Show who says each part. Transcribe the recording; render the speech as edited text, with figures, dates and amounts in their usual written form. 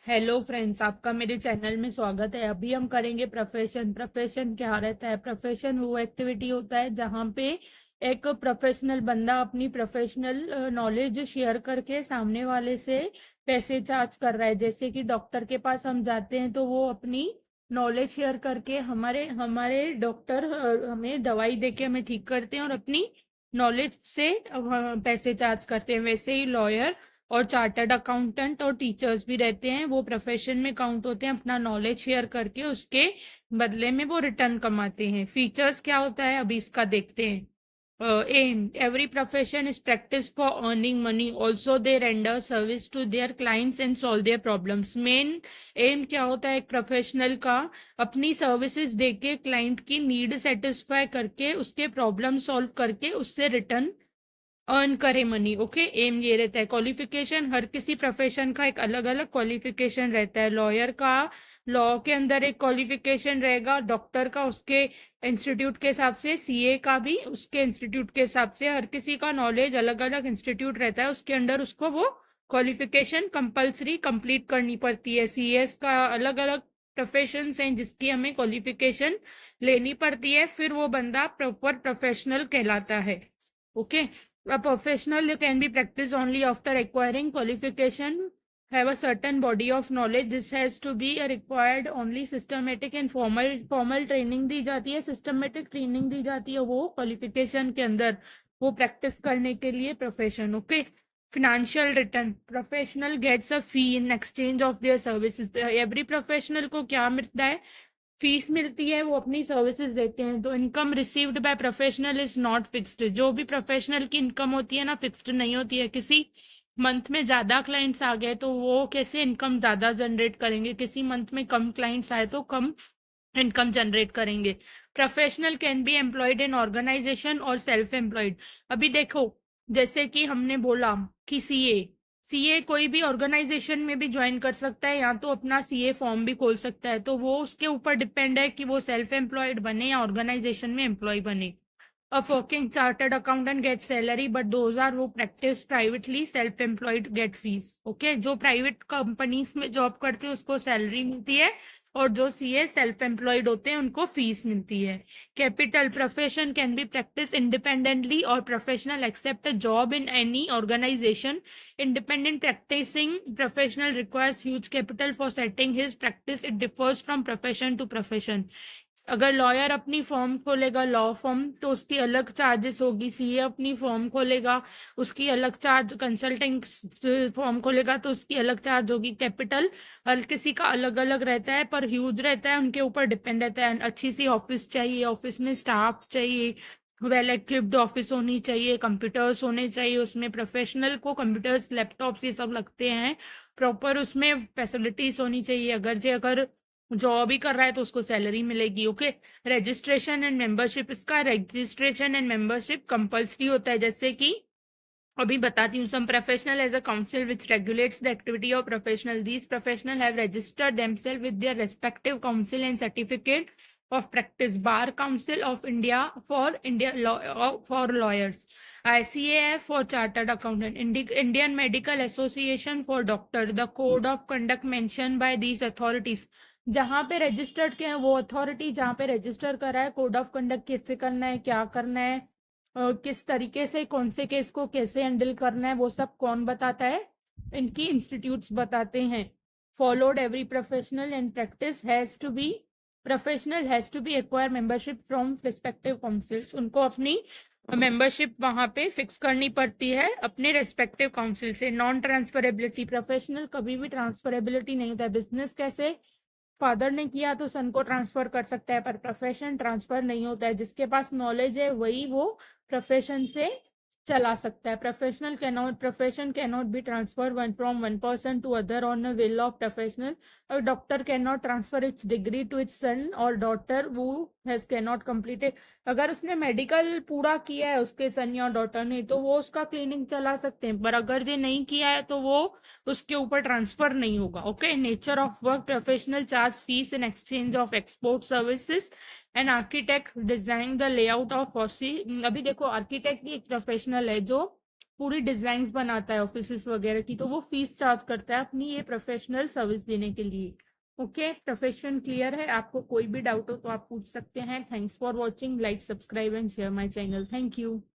Speaker 1: Hello friends, आपका मेरे channel में स्वागत है। अभी हम करेंगे प्रोफेशन। प्रोफेशन क्या रहता है? प्रोफेशन वो एक्टिविटी होता है जहाँ पे एक प्रोफेशनल बंदा अपनी प्रोफेशनल नॉलेज शेयर करके सामने वाले से पैसे चार्ज कर रहा है। जैसे कि डॉक्टर के पास हम जाते हैं तो वो अपनी नॉलेज शेयर करके हमारे हमारे डॉक्टर हमें दवाई देके हमें ठीक करते हैं और अपनी नॉलेज से पैसे चार्ज करते हैं। वैसे ही लॉयर और चार्टर्ड अकाउंटेंट और टीचर्स भी रहते हैं, वो प्रोफेशन में काउंट होते हैं। अपना नॉलेज शेयर करके उसके बदले में वो रिटर्न कमाते हैं। फीचर्स क्या होता है अभी इसका देखते हैं। Aim every profession is practice for earning money, also they render service to their clients and solve their problems. Main aim क्या होता है एक प्रोफेशनल का? अपनी सर्विसेज देके क्लाइंट की नीड सेटिस्फाई करके उसके प्रॉब्लम सॉल्व करके उससे रिटर्न अर्न करे मनी। ओके, एम ये रहता है। क्वालिफिकेशन, हर किसी प्रोफेशन का एक अलग अलग क्वालिफिकेशन रहता है। लॉयर का लॉ के अंदर एक क्वालिफिकेशन रहेगा, डॉक्टर का उसके इंस्टीट्यूट के हिसाब से, सीए का भी उसके इंस्टीट्यूट के हिसाब से। हर किसी का नॉलेज अलग अलग इंस्टीट्यूट रहता है, उसके अंदर उसको वो क्वालिफिकेशन कंपल्सरी कंप्लीट करनी पड़ती है। सीएस का अलग अलग प्रोफेशन हैं जिसकी हमें क्वालिफिकेशन लेनी पड़ती है, फिर वो बंदा प्रॉपर प्रोफेशनल कहलाता है। Okay, a professional can be practiced only after acquiring qualification, have a certain body of knowledge. This has to be a required only systematic and formal training दी जाती है, systematic training दी जाती है वो qualification के अंदर, वो practice करने के लिए profession। Okay, financial return, professional gets a fee in exchange of their services। every professional को क्या मिलता है? फीस मिलती है, वो अपनी सर्विसेज देते हैं। तो income received by professional is not fixed. जो भी प्रोफेशनल की इनकम होती है ना, फिक्स्ड नहीं होती है। किसी मंथ में ज्यादा क्लाइंट्स आ गए तो वो कैसे इनकम ज्यादा जनरेट करेंगे, किसी मंथ में कम क्लाइंट्स आए तो कम इनकम जनरेट करेंगे। Professional can be employed in organization और सेल्फ एम्प्लॉयड। अभी देखो, जैसे कि हमने बोला कि सीए सीए कोई भी ऑर्गेनाइजेशन में भी ज्वाइन कर सकता है, या तो अपना सीए फॉर्म भी खोल सकता है। तो वो उसके ऊपर डिपेंड है कि वो सेल्फ एम्प्लॉयड बने या ऑर्गेनाइजेशन में एम्प्लॉय बने। A working chartered accountant gets salary, but those are who practice privately. Self-employed get fees. Okay, जो प्राइवेट कंपनीज में जॉब करते हैं उसको सैलरी मिलती है, और जो सीए सेल्फ एम्प्लॉयड होते हैं उनको फीस मिलती है। Capital, profession can be practice independently और professional accept a job in any organisation. Independent practicing professional requires huge capital for setting his practice. It differs from profession to profession. अगर lawyer अपनी form खोलेगा, law form, तो उसकी अलग charges होगी। CA अपनी form खोलेगा, उसकी अलग चार्ज। कंसल्टिंग फॉर्म खोलेगा तो उसकी अलग चार्ज होगी। कैपिटल हर किसी का अलग अलग रहता है, पर ह्यूज रहता है, उनके ऊपर डिपेंड रहता है। अच्छी सी ऑफिस चाहिए, ऑफिस में स्टाफ चाहिए, वेल इक्विप्ड ऑफिस होनी चाहिए, कंप्यूटर्स होने चाहिए उसमें। प्रोफेशनल को कंप्यूटर्स, लैपटॉप्स ये सब लगते हैं, प्रॉपर उसमें फैसिलिटीज होनी चाहिए। अगर जॉब ही कर रहा है तो उसको सैलरी मिलेगी। ओके, रजिस्ट्रेशन एंड मेंबरशिप, इसका रजिस्ट्रेशन एंड मेंबरशिप कंपल्सरी होता है। जैसे कि अभी बताती हूँ। Some professional as a council which regulates the activity of professional. These professional have registered themself with their respective council and certificate of practice. Bar Council of India for lawyers, ICAF for chartered accountant, Indian Medical Association for doctor. The code of conduct mentioned by these authorities, जहाँ पे registered के हैं वो authority जहाँ पे register करा है, code of conduct कैसे करना है, क्या करना है, किस तरीके से कौन से केस को कैसे हैंडल करना है, वो सब कौन बताता है? इनकी इंस्टीट्यूट्स बताते हैं। Followed, every professional and practice has to be professional has to be acquire membership from respective councils. उनको अपनी मेंबरशिप वहां पे फिक्स करनी पड़ती है अपने रेस्पेक्टिव काउंसिल से। नॉन ट्रांसफरेबिलिटी, प्रोफेशनल कभी भी ट्रांसफरेबिलिटी नहीं होता है। बिजनेस कैसे फादर ने किया तो सन को ट्रांसफर कर सकता है, पर प्रोफेशन ट्रांसफर नहीं होता है। जिसके पास नॉलेज है वही वो प्रोफेशन से चला सकता है। Profession cannot be transfer one from one person to other on a will of professional. और doctor can not transfer its degree to its son और डॉटर वो हैज कैन नॉट कंप्लीटेड। अगर उसने मेडिकल पूरा किया है उसके सन या डॉटर ने, तो वो उसका क्लिनिक चला सकते हैं, पर अगर ये नहीं किया है तो वो उसके ऊपर ट्रांसफर नहीं होगा। Okay, nature of work, professional charge fees in exchange of export services an architect design the layout of office. अभी देखो आर्किटेक्ट भी एक प्रोफेशनल है जो पूरी डिजाइन्स बनाता है ऑफिस वगैरह की, तो वो फीस चार्ज करता है अपनी ये प्रोफेशनल सर्विस देने के लिए। ओके, प्रोफेशन क्लियर है? आपको कोई भी डाउट हो तो आप पूछ सकते हैं। Thanks for watching, like subscribe and share my channel. Thank you.